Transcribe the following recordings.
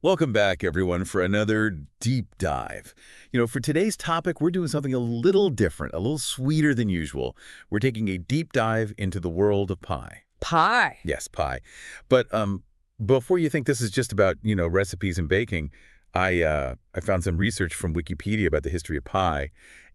Welcome back, everyone, for another deep dive. For today's topic, we're doing something a little different, a little sweeter than usual. We're taking a deep dive into the world of pie. Pie. Yes, pie. But before you think this is just about, recipes and baking, I found some research from Wikipedia about the history of pie.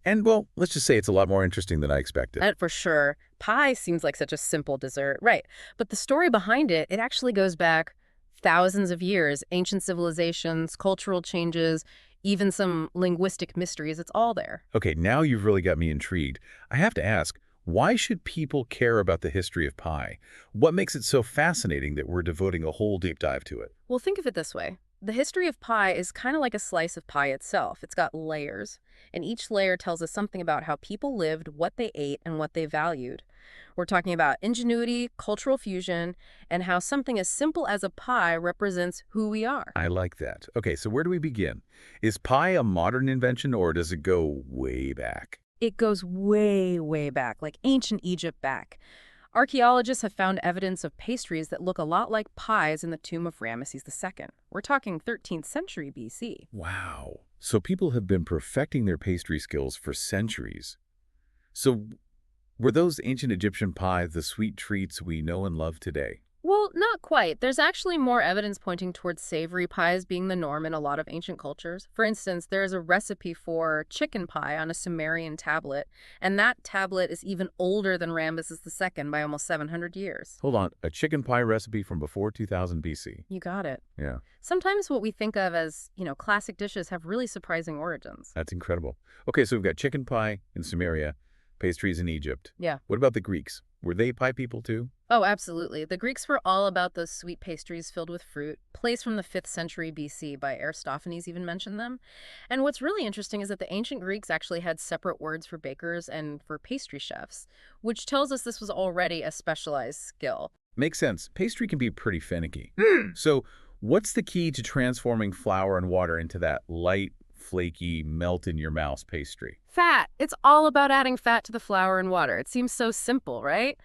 And, well, let's just say it's a lot more interesting than I expected. For sure. Pie seems like such a simple dessert. Right. But the story behind it actually goes back thousands of years. Ancient civilizations, cultural changes, even some linguistic mysteries. It's all there. Okay, now you've really got me intrigued. I have to ask, why should people care about the history of pie? What makes it so fascinating that we're devoting a whole deep dive to it? Well, think of it this way. The history of pie is kind of like a slice of pie itself. It's got layers, and each layer tells us something about how people lived, what they ate, and what they valued. We're talking about ingenuity, cultural fusion, and how something as simple as a pie represents who we are. I like that. Okay, so where do we begin? Is pie a modern invention or does it go way back? It goes way, way back, like ancient Egypt back. Archaeologists have found evidence of pastries that look a lot like pies in the tomb of Ramesses II. We're talking 13th century BC. Wow. So people have been perfecting their pastry skills for centuries. So were those ancient Egyptian pies the sweet treats we know and love today? Well, not quite. There's actually more evidence pointing towards savory pies being the norm in a lot of ancient cultures. For instance, there is a recipe for chicken pie on a Sumerian tablet, and that tablet is even older than Ramesses II by almost 700 years. Hold on, a chicken pie recipe from before 2000 BC. You got it. Yeah, Sometimes what we think of as, classic dishes have really surprising origins. that's incredible. Okay, so we've got chicken pie in Sumeria, pastries in Egypt. Yeah. What about the Greeks? Were they pie people too? Oh, absolutely. The Greeks were all about those sweet pastries filled with fruit. Plays from the 5th century BC by Aristophanes even mentioned them. And what's really interesting is that the ancient Greeks actually had separate words for bakers and for pastry chefs, which tells us this was already a specialized skill. Makes sense. Pastry can be pretty finicky. So what's the key to transforming flour and water into that light, flaky, melt-in-your-mouth pastry? Fat. It's all about adding fat to the flour and water. It seems so simple, right?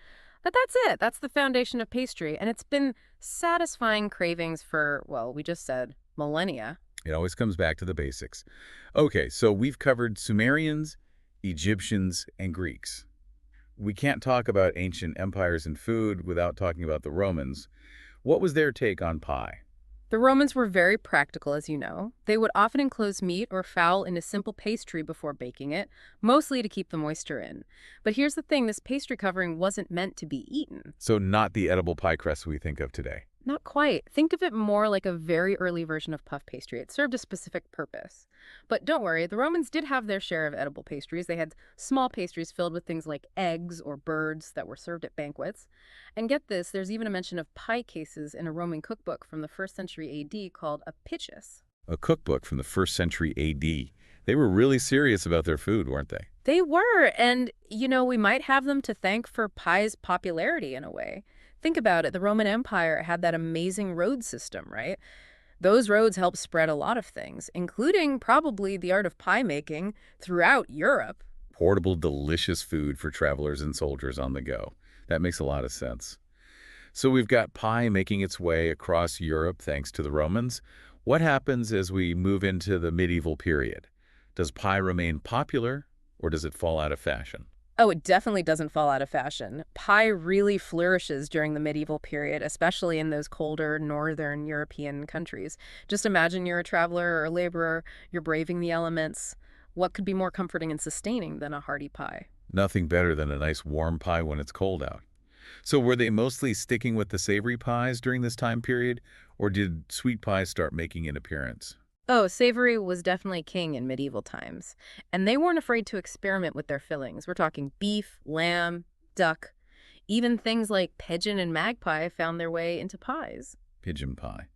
But that's it. That's the foundation of pastry. And it's been satisfying cravings for, well, we just said millennia. It always comes back to the basics. Okay, so we've covered Sumerians, Egyptians, and Greeks. We can't talk about ancient empires and food without talking about the Romans. What was their take on pie? The Romans were very practical, as you know. They would often enclose meat or fowl in a simple pastry before baking it, mostly to keep the moisture in. But here's the thing, this pastry covering wasn't meant to be eaten. So not the edible pie crust we think of today. Not quite. Think of it more like a very early version of puff pastry. It served a specific purpose. But don't worry, the Romans did have their share of edible pastries. They had small pastries filled with things like eggs or birds that were served at banquets. And get this, there's even a mention of pie cases in a Roman cookbook from the 1st century AD called Apicius. A cookbook from the 1st century AD. They were really serious about their food, weren't they? They were, and, we might have them to thank for pie's popularity in a way. Think about it, the Roman Empire had that amazing road system, right? Those roads helped spread a lot of things, including probably the art of pie making throughout Europe. Portable, delicious food for travelers and soldiers on the go. That makes a lot of sense. So we've got pie making its way across Europe thanks to the Romans. What happens as we move into the medieval period? Does pie remain popular or does it fall out of fashion? Oh, it definitely doesn't fall out of fashion. Pie really flourishes during the medieval period, especially in those colder northern European countries. Just imagine you're a traveler or a laborer, you're braving the elements. What could be more comforting and sustaining than a hearty pie? Nothing better than a nice warm pie when it's cold out. So were they mostly sticking with the savory pies during this time period, or did sweet pies start making an appearance? Oh, savory was definitely king in medieval times. And they weren't afraid to experiment with their fillings. We're talking beef, lamb, duck. Even things like pigeon and magpie found their way into pies. Pigeon pie.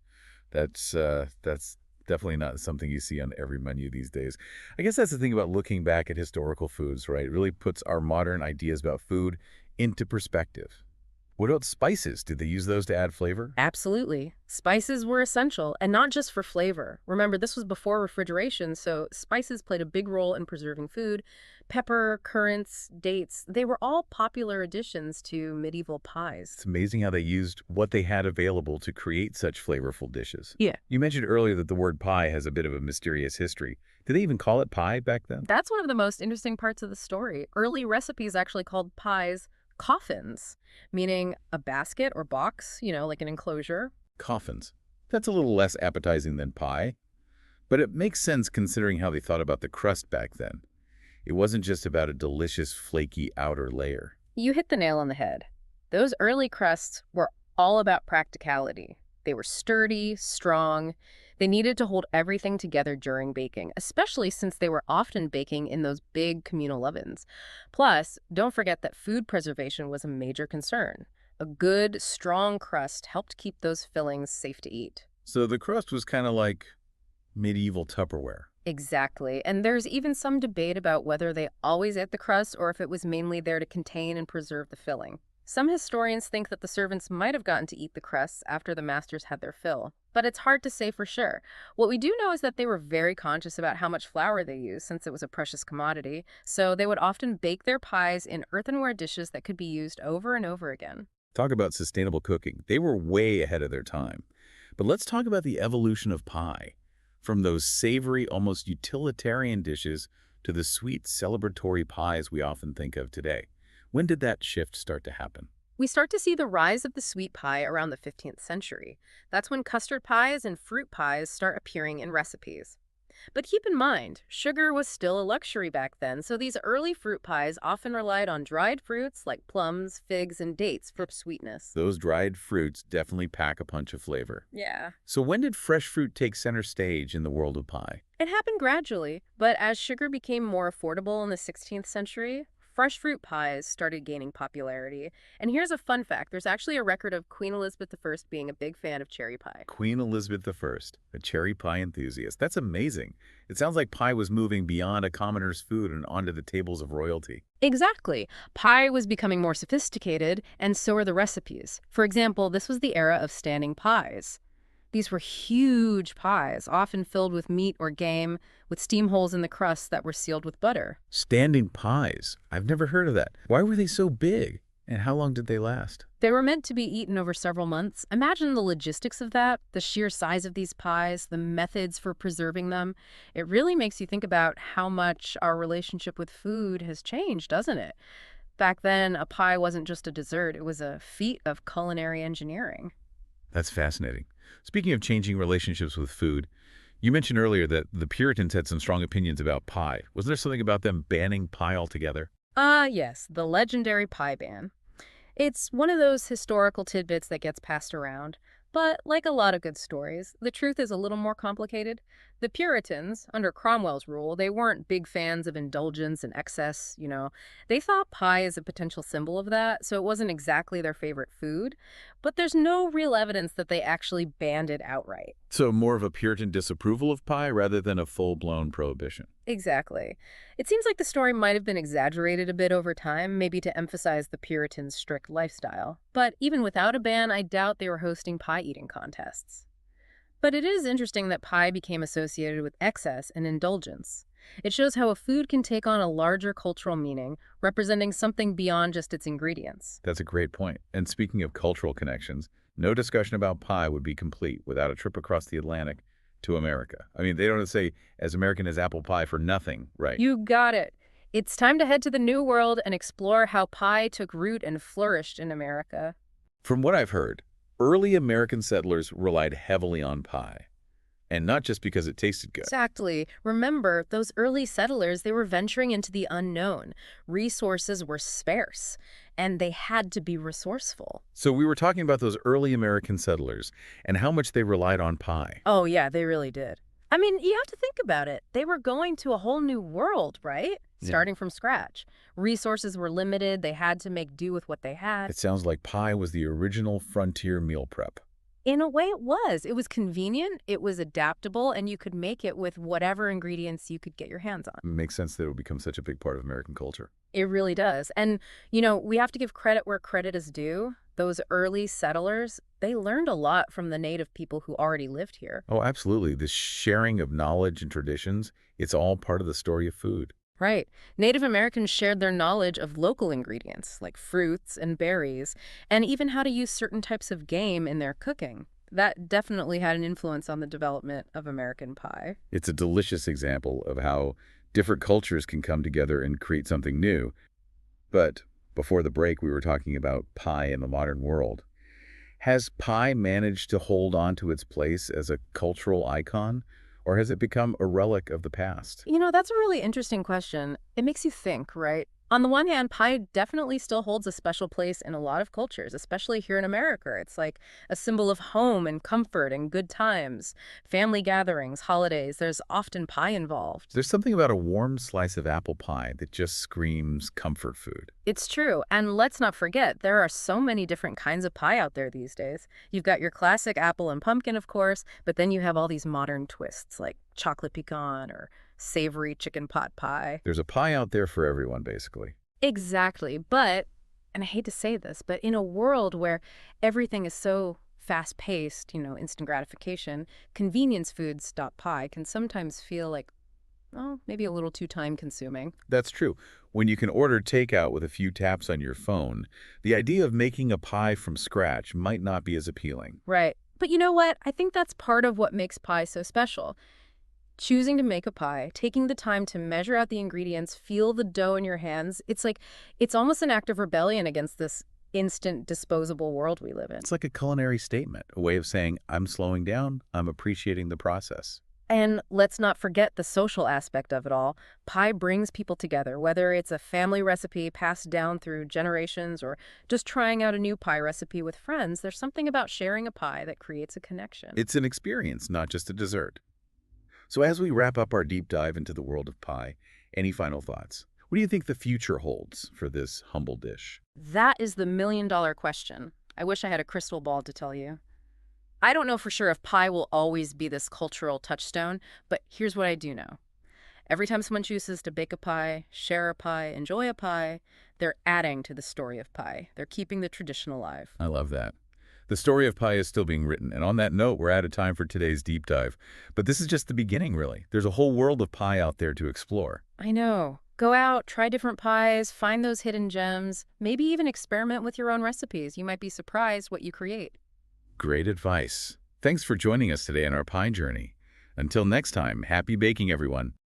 That's definitely not something you see on every menu these days. I guess that's the thing about looking back at historical foods, right? It really puts our modern ideas about food into perspective. What about spices? Did they use those to add flavor? Absolutely. Spices were essential, and not just for flavor. Remember, this was before refrigeration, so spices played a big role in preserving food. Pepper, currants, dates, they were all popular additions to medieval pies. It's amazing how they used what they had available to create such flavorful dishes. Yeah. You mentioned earlier that the word pie has a bit of a mysterious history. Did they even call it pie back then? That's one of the most interesting parts of the story. Early recipes actually called pies coffins, meaning a basket or box, like an enclosure. Coffins. That's a little less appetizing than pie, but it makes sense considering how they thought about the crust back then. It wasn't just about a delicious, flaky outer layer. You hit the nail on the head. Those early crusts were all about practicality. They were sturdy, strong. They needed to hold everything together during baking, especially since they were often baking in those big communal ovens. Plus, don't forget that food preservation was a major concern. A good, strong crust helped keep those fillings safe to eat. So the crust was kind of like medieval Tupperware. Exactly. And there's even some debate about whether they always ate the crust or if it was mainly there to contain and preserve the filling. Some historians think that the servants might have gotten to eat the crusts after the masters had their fill, but it's hard to say for sure. What we do know is that they were very conscious about how much flour they used since it was a precious commodity, so they would often bake their pies in earthenware dishes that could be used over and over again. Talk about sustainable cooking. They were way ahead of their time. But let's talk about the evolution of pie. From those savory, almost utilitarian dishes to the sweet, celebratory pies we often think of today. When did that shift start to happen? We start to see the rise of the sweet pie around the 15th century. That's when custard pies and fruit pies start appearing in recipes. But keep in mind, sugar was still a luxury back then, so these early fruit pies often relied on dried fruits like plums, figs, and dates for sweetness. Those dried fruits definitely pack a punch of flavor. Yeah. So when did fresh fruit take center stage in the world of pie? It happened gradually, but as sugar became more affordable in the 16th century, fresh fruit pies started gaining popularity. And here's a fun fact. There's actually a record of Queen Elizabeth I being a big fan of cherry pie. Queen Elizabeth I, a cherry pie enthusiast. That's amazing. It sounds like pie was moving beyond a commoner's food and onto the tables of royalty. Exactly. Pie was becoming more sophisticated, and so were the recipes. For example, this was the era of standing pies. These were huge pies, often filled with meat or game, with steam holes in the crust that were sealed with butter. Standing pies. I've never heard of that. Why were they so big? And how long did they last? They were meant to be eaten over several months. Imagine the logistics of that, the sheer size of these pies, the methods for preserving them. It really makes you think about how much our relationship with food has changed, doesn't it? Back then, a pie wasn't just a dessert, it was a feat of culinary engineering. That's fascinating. Speaking of changing relationships with food, you mentioned earlier that the Puritans had some strong opinions about pie. Was there something about them banning pie altogether? Yes, the legendary pie ban. It's one of those historical tidbits that gets passed around. But like a lot of good stories, the truth is a little more complicated. The Puritans, under Cromwell's rule, they weren't big fans of indulgence and excess. They thought pie is a potential symbol of that, so it wasn't exactly their favorite food. But there's no real evidence that they actually banned it outright. So more of a Puritan disapproval of pie rather than a full-blown prohibition. Exactly. It seems like the story might have been exaggerated a bit over time, maybe to emphasize the Puritans' strict lifestyle. But even without a ban, I doubt they were hosting pie-eating contests. But it is interesting that pie became associated with excess and indulgence. It shows how a food can take on a larger cultural meaning, representing something beyond just its ingredients. That's a great point. And speaking of cultural connections, no discussion about pie would be complete without a trip across the Atlantic to America. I mean, they don't say as American as apple pie for nothing, right? You got it. It's time to head to the New World and explore how pie took root and flourished in America. From what I've heard, early American settlers relied heavily on pie. And not just because it tasted good. Exactly. Remember, those early settlers, they were venturing into the unknown. Resources were sparse, and they had to be resourceful. So we were talking about those early American settlers and how much they relied on pie. Oh, yeah, they really did. I mean, you have to think about it. They were going to a whole new world, right? Yeah. Starting from scratch. Resources were limited. They had to make do with what they had. It sounds like pie was the original frontier meal prep. In a way, it was. It was convenient, it was adaptable, and you could make it with whatever ingredients you could get your hands on. It makes sense that it would become such a big part of American culture. It really does. And, we have to give credit where credit is due. Those early settlers, they learned a lot from the native people who already lived here. Oh, absolutely. The sharing of knowledge and traditions, it's all part of the story of food. Right. Native Americans shared their knowledge of local ingredients, like fruits and berries, and even how to use certain types of game in their cooking. That definitely had an influence on the development of American pie. It's a delicious example of how different cultures can come together and create something new. But before the break, we were talking about pie in the modern world. Has pie managed to hold on to its place as a cultural icon, or has it become a relic of the past? That's a really interesting question. It makes you think, right? On the one hand, pie definitely still holds a special place in a lot of cultures, especially here in America. It's like a symbol of home and comfort and good times. Family gatherings, holidays, there's often pie involved. There's something about a warm slice of apple pie that just screams comfort food. It's true. And let's not forget, there are so many different kinds of pie out there these days. You've got your classic apple and pumpkin, of course, but then you have all these modern twists like chocolate pecan or savory chicken pot pie. There's a pie out there for everyone, basically. Exactly. But, and I hate to say this, but in a world where everything is so fast-paced, instant gratification, convenience foods.pie can sometimes feel like, oh, maybe a little too time-consuming. That's true. When you can order takeout with a few taps on your phone, the idea of making a pie from scratch might not be as appealing. Right. But you know what? I think that's part of what makes pie so special. Choosing to make a pie, taking the time to measure out the ingredients, feel the dough in your hands, it's almost an act of rebellion against this instant disposable world we live in. It's like a culinary statement, a way of saying, I'm slowing down, I'm appreciating the process. And let's not forget the social aspect of it all. Pie brings people together, whether it's a family recipe passed down through generations or just trying out a new pie recipe with friends. There's something about sharing a pie that creates a connection. It's an experience, not just a dessert. So as we wrap up our deep dive into the world of pie, any final thoughts? What do you think the future holds for this humble dish? That is the million-dollar question. I wish I had a crystal ball to tell you. I don't know for sure if pie will always be this cultural touchstone, but here's what I do know. Every time someone chooses to bake a pie, share a pie, enjoy a pie, they're adding to the story of pie. They're keeping the tradition alive. I love that. The story of pie is still being written, and on that note, we're out of time for today's deep dive. But this is just the beginning, really. There's a whole world of pie out there to explore. I know. Go out, try different pies, find those hidden gems, maybe even experiment with your own recipes. You might be surprised what you create. Great advice. Thanks for joining us today on our pie journey. Until next time, happy baking, everyone.